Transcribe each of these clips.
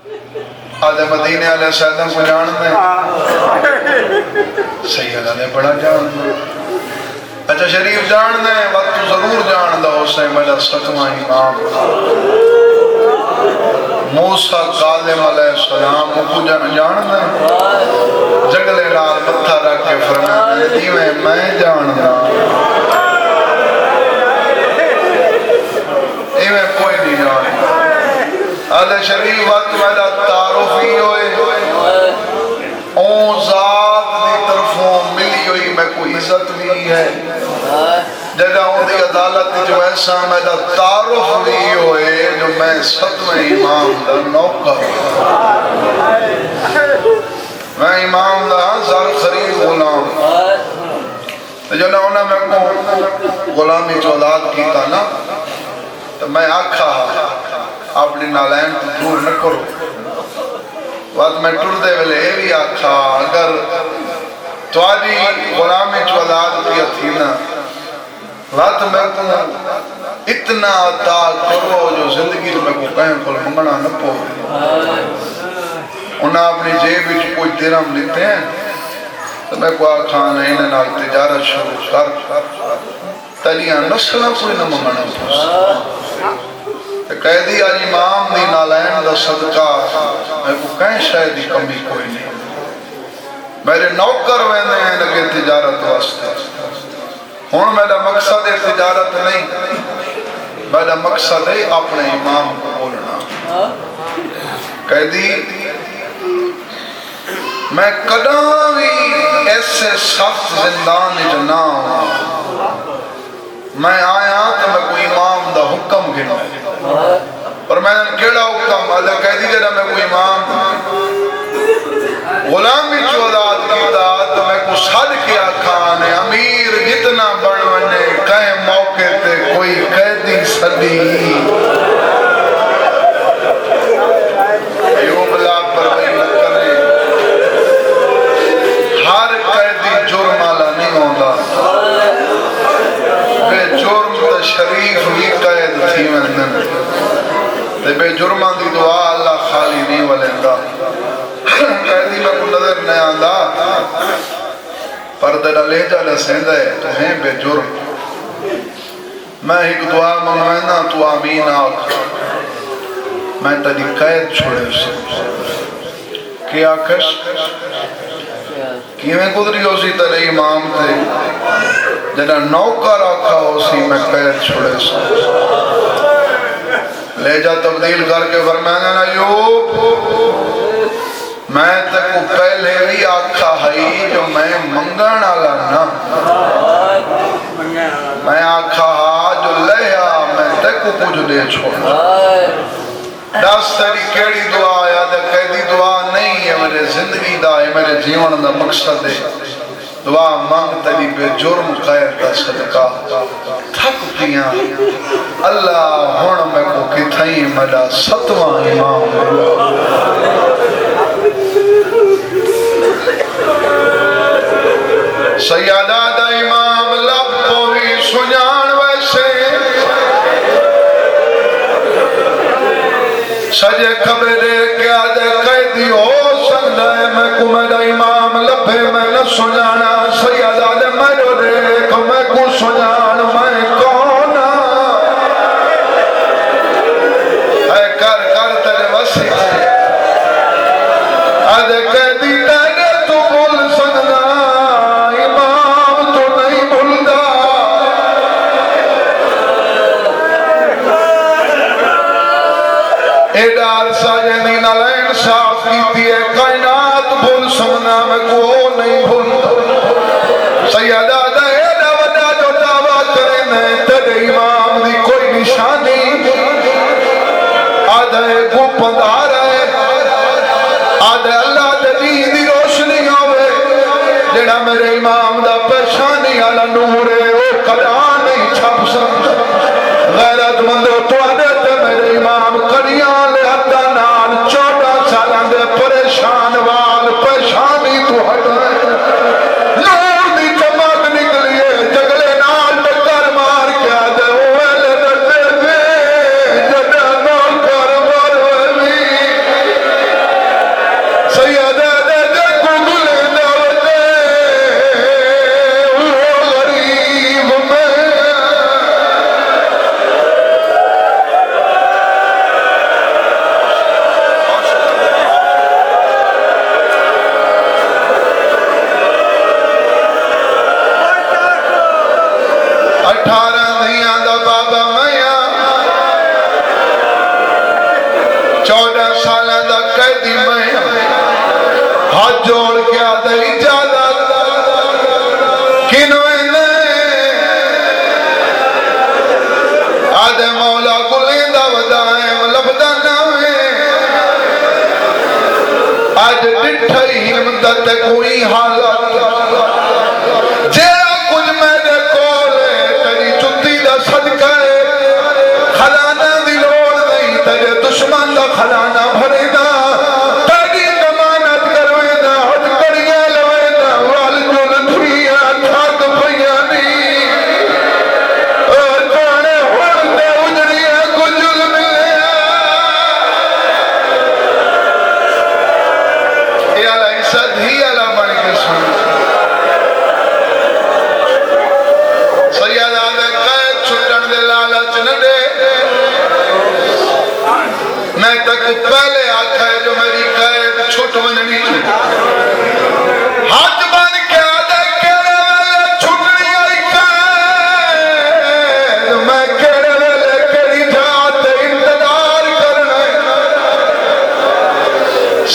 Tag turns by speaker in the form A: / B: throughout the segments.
A: आदे मदीने वाले सैदा को जानते सैयदा ने बड़ा जानते। अच्छा शरीफ जानते वक्त तो जरूर जान दो उसे मेरा सतवां इमाम मूसा कालिम अलैहिस्सलाम को जानते जगले नाल मत्था रख के फरमाया जिवें मैं जानदा इवें कोई नहीं जानदा। आले शरीफ वक्त मेरा तारुफ ही होए ओ जात दी तरफों मिली हुई मैं कोई इज्जत भी है जगह उनकी अदालत जो ऐसा मेरा तारुफ भी होए जो मैं सतवें इमाम दा नौकर मैं इमाम दा सर खरीद गुलाम जो ना उन्हें मैं को गुलामी चो आजाद किया ना तो मैं आखा अपनी नालैन तो दूर न करो बात मैं टुरदे वेले ये भी आखा अगर तुहाडी गुलामी चो आजाद किया थी ना बात मैं को इतना अता करो जो जिंदगी में को कहीं को मंगना न पो उन्हें अपनी जेब में कोई दिरहम लेते हैं तो मैं को आखा इन्हें नाल तिजारत शुरू कर तलियां नस्ल कोई न मंगना कैदी आज इमाम दी नालैन दा सदका मैं को कहीं शायद की कमी कोई नहीं मेरे नौकर वेंदे हैं लगे तिजारत वास्ते हुण मेरा मकसद है तिजारत नहीं मेरा मकसद है अपने इमाम को बोलना। कैदी मैं कदा भी ऐसे सख्त जिंदान च ना मैं आया तो मैं कोई इमाम दा हुक्म गिना और मैंने केड़ा हुक्म अदा कैदी जरा मैं कोई इमाम गुलामी चो आजाद कीता तो मैं को सद के आखा ने अमीर जितना बन वने कहे मौके ते कोई कैदी सदी अयूब लापरवाही न करे हर कैदी जुर्म वाला नहीं होता बेजुर्म तो शरीफ भी कैद थी वंदन ते बेजुर्मा दी दुआ अल्लाह खाली नहीं वलेंदा कैदी में को नजर नहीं आंदा पर तेरा लहजा लसेंदा है तो है बेजुर्म मैं एक दुआ मंगवाना तू आमीन आख मैं तेरी कैद छोड़े कि आकश किवें गुजरी होसी तेरे इमाम थे जरा नौकर आखा होसी मैं कैद छोड़े ले जा तब्दील करके फरमाया ना यूब मैं तेको पहले भी आखा है जो मैं मंगण वाला ना मैं आखा जो लिया मैं तेको कुछ दे छोड़ा दस तेरी केड़ी दुआ याद कैदी दुआ नहीं है मेरे जिंदगी दा है मेरे जीवन दा मकसद है दुआ मांग तेरी बेजुर्म खैर का सदका थक पिया अल्लाह हुण मैं को किथई मेरा सतवां इमाम सैयदा दा इमाम लब तो भी सुजान वैसे सजे खबरे क्या दे कैदी हो सकता है मैं को मेरा इमाम लभे मैं न सुजाना सैयदा दे मरो देख मैं को सुजान मैं कौन है कर कर तेरे वसी आज कैदी तेरे तू भूल सकना इमाम तो नहीं भूलता एडार साजनी नालैन साफ की है कायनात भूल सकना मैं को नहीं भूलता सैयदा दा एडा वड्डा जो दावा करे ने तेरे इमाम दी कोई निशानी आधे को पंधार है आधे अल्लाह दे दीन दी रोशनी होवे जेड़ा मेरे इमाम दा पेशानी वाला नूर है ओ कदा नहीं छप सकदा गैरतमंदो तुहाडे ते मेरे इमाम कड़ियां ले हत्था नाल 14 सालां दे परेशान वाल पेशानी तू हटा नूर दी चमक निकली है जगले नाल टक्कर मार के आदे ओले डरते वे जदा नौकर मरवी 18 धियां दा बाबा मैं 14 साल दा कैदी मैं हाथ जोड़ के आदे इजाजत किनो आदे मौला गुलेंदा वदाए लभदा नावे आज डिठई हिम्मत कोई हालत जेड़ा कुछ मेरे कोल तेरी जुत्ती दा सदका खजाना दी लोड़ नहीं तेरे दुश्मन दा खजाना भरेदा तेरी जमानत करवेदा हद करिया लवेदा वाल जुल थिया थक पईया नी पहले आखा है जो मेरी कैद छुट बननी हाथ बन के आदे केड़े वेले छुटनी आई कैद मैं केड़े वेले केड़ी जात इंतजार करना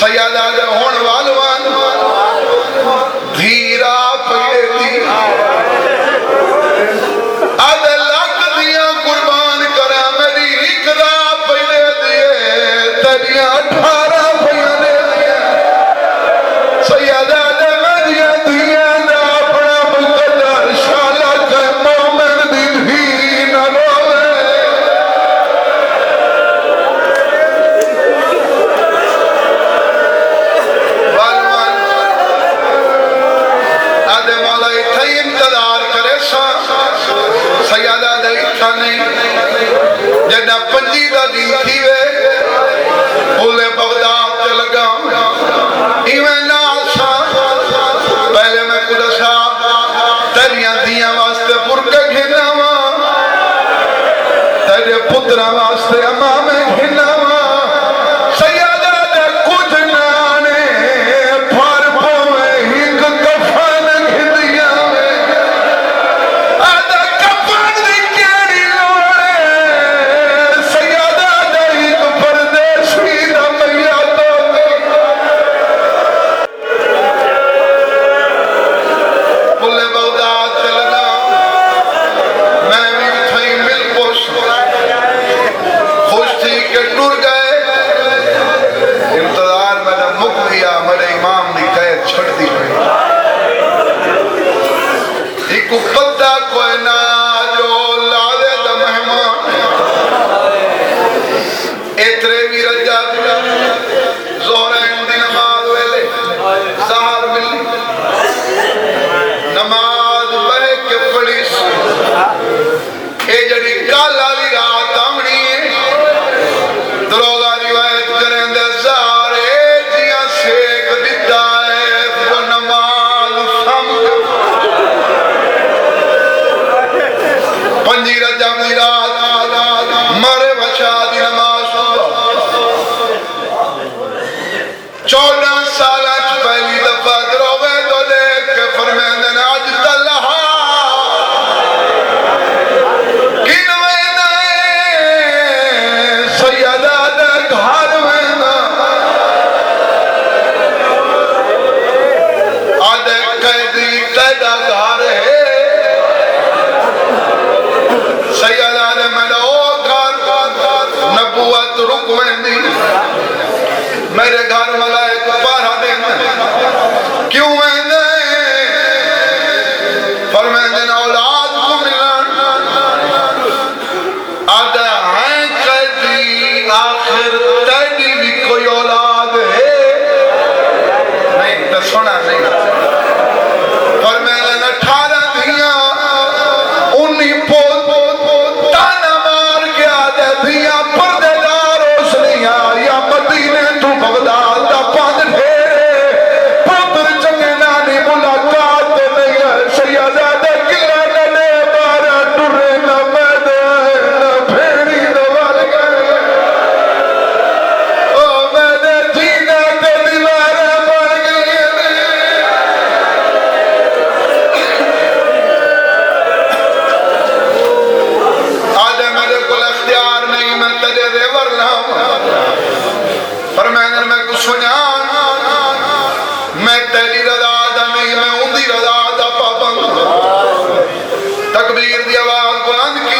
A: सैयद आदे होण वालवान धीरा पेदी आदे लख दियां कुर्बान करा मेरी इकरा पेदे दिए 18 सैयदा दे मेरिया दिया ना अपना मुकद्दर शाला के मोमिन दी भी न रोवे वालवान आदे मौला इत्थे इंतजार करे सा सैयदा दे इत्था नहीं जदा 25 दा दिन थी वे बोले बगदाद ते लगा इवें नाल सा पहले मैं कुदसा तेरियां दियां वास्ते पुरके घिनावा तेरे पुत्रा वास्ते अम्मा में घिनावा सैयदा दे कुछ नाने फर पोवे हिंग कफन घिंदिया आदा कफन दी केड़ी लोड़े सैयदा दे एक परदेसी दा मैया तो बुले बगदाद ते लगा मैं भी थई मिल खुश थी के टुर गए इंतजार मैंने मुक दिया मेरे इमाम दी कैद छड़ दी एक पत्ता कोई ना जो लादे दा मेहमान एतरे भी रजा जोहरैन दी नमाज वेले सहर मिली नमाज बह के पढ़ी ए जड़ी कल वाली रात आमनी दरोगा रिवायत करें दे सारे जियां सेक दिता है वो नमाज सम पंजी रजब दी रात मरे बचा दी नमाज 14 साल पहली दफा दरोगे तो देख के फरमाते हैं आज तलहा सैयदा दे घर में आदे कैदी तेरा घर है सैयदा दे मेरा ओ घर नबुवत रुक वेंदी मेरे घर मलाइक पहरा देना सुना मैं तेरी रजा दा नहीं मैं उनकी रजा दा पाबंद तकबीर की आवाज बुलंद की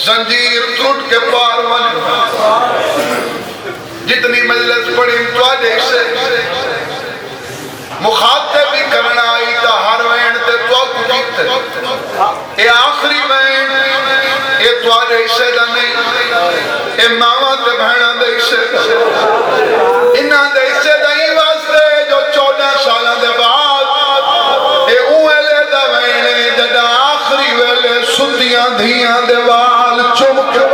A: जंजीर टूट के पार जितनी मजलिस पढ़ी तुझे से मुखाते भी करना आई तो हर वैन ते ये आखिरी वैन ये तुझे हिस्से का नहीं ये मावा ते बहना दे हिस्से इन्हां दे हिस्से का ही वास्ते जो 14 साल के बाद ये वेले दा वैन जदा आखिरी वेले सुतियां धियां दे वाल चुम के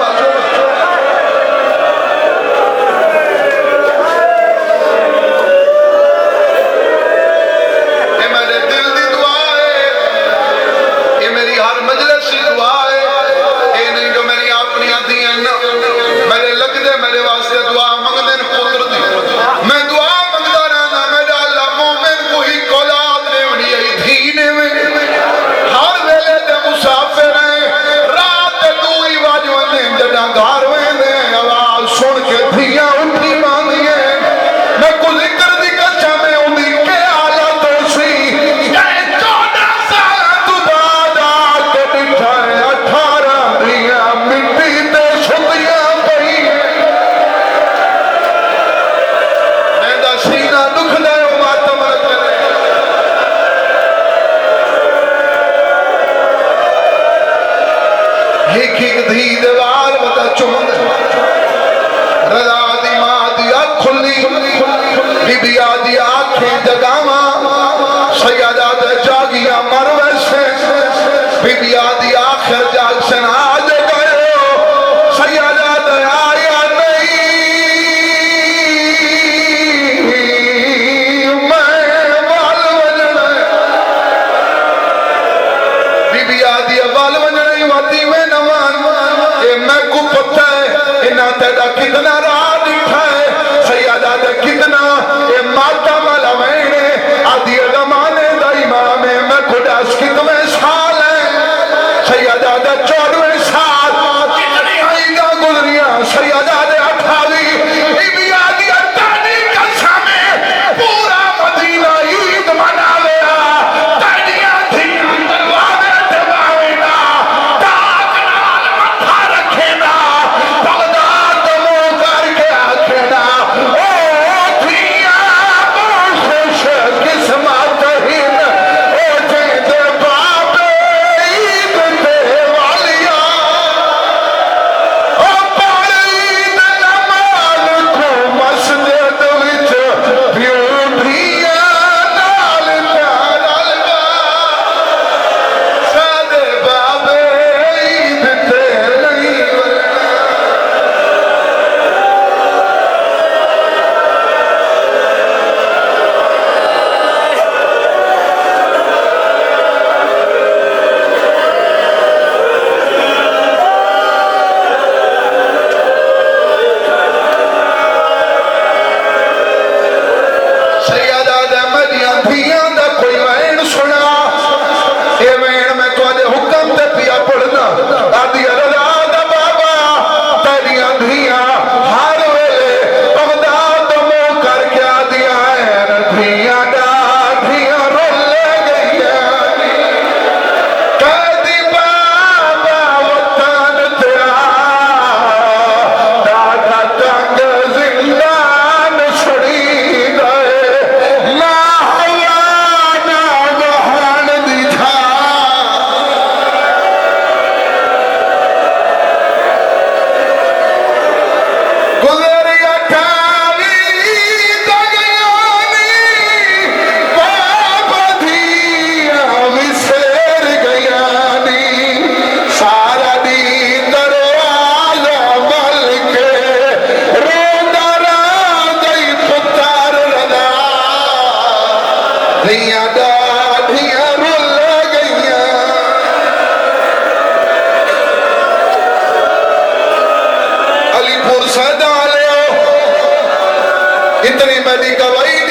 B: इतनी बड़ी गवाही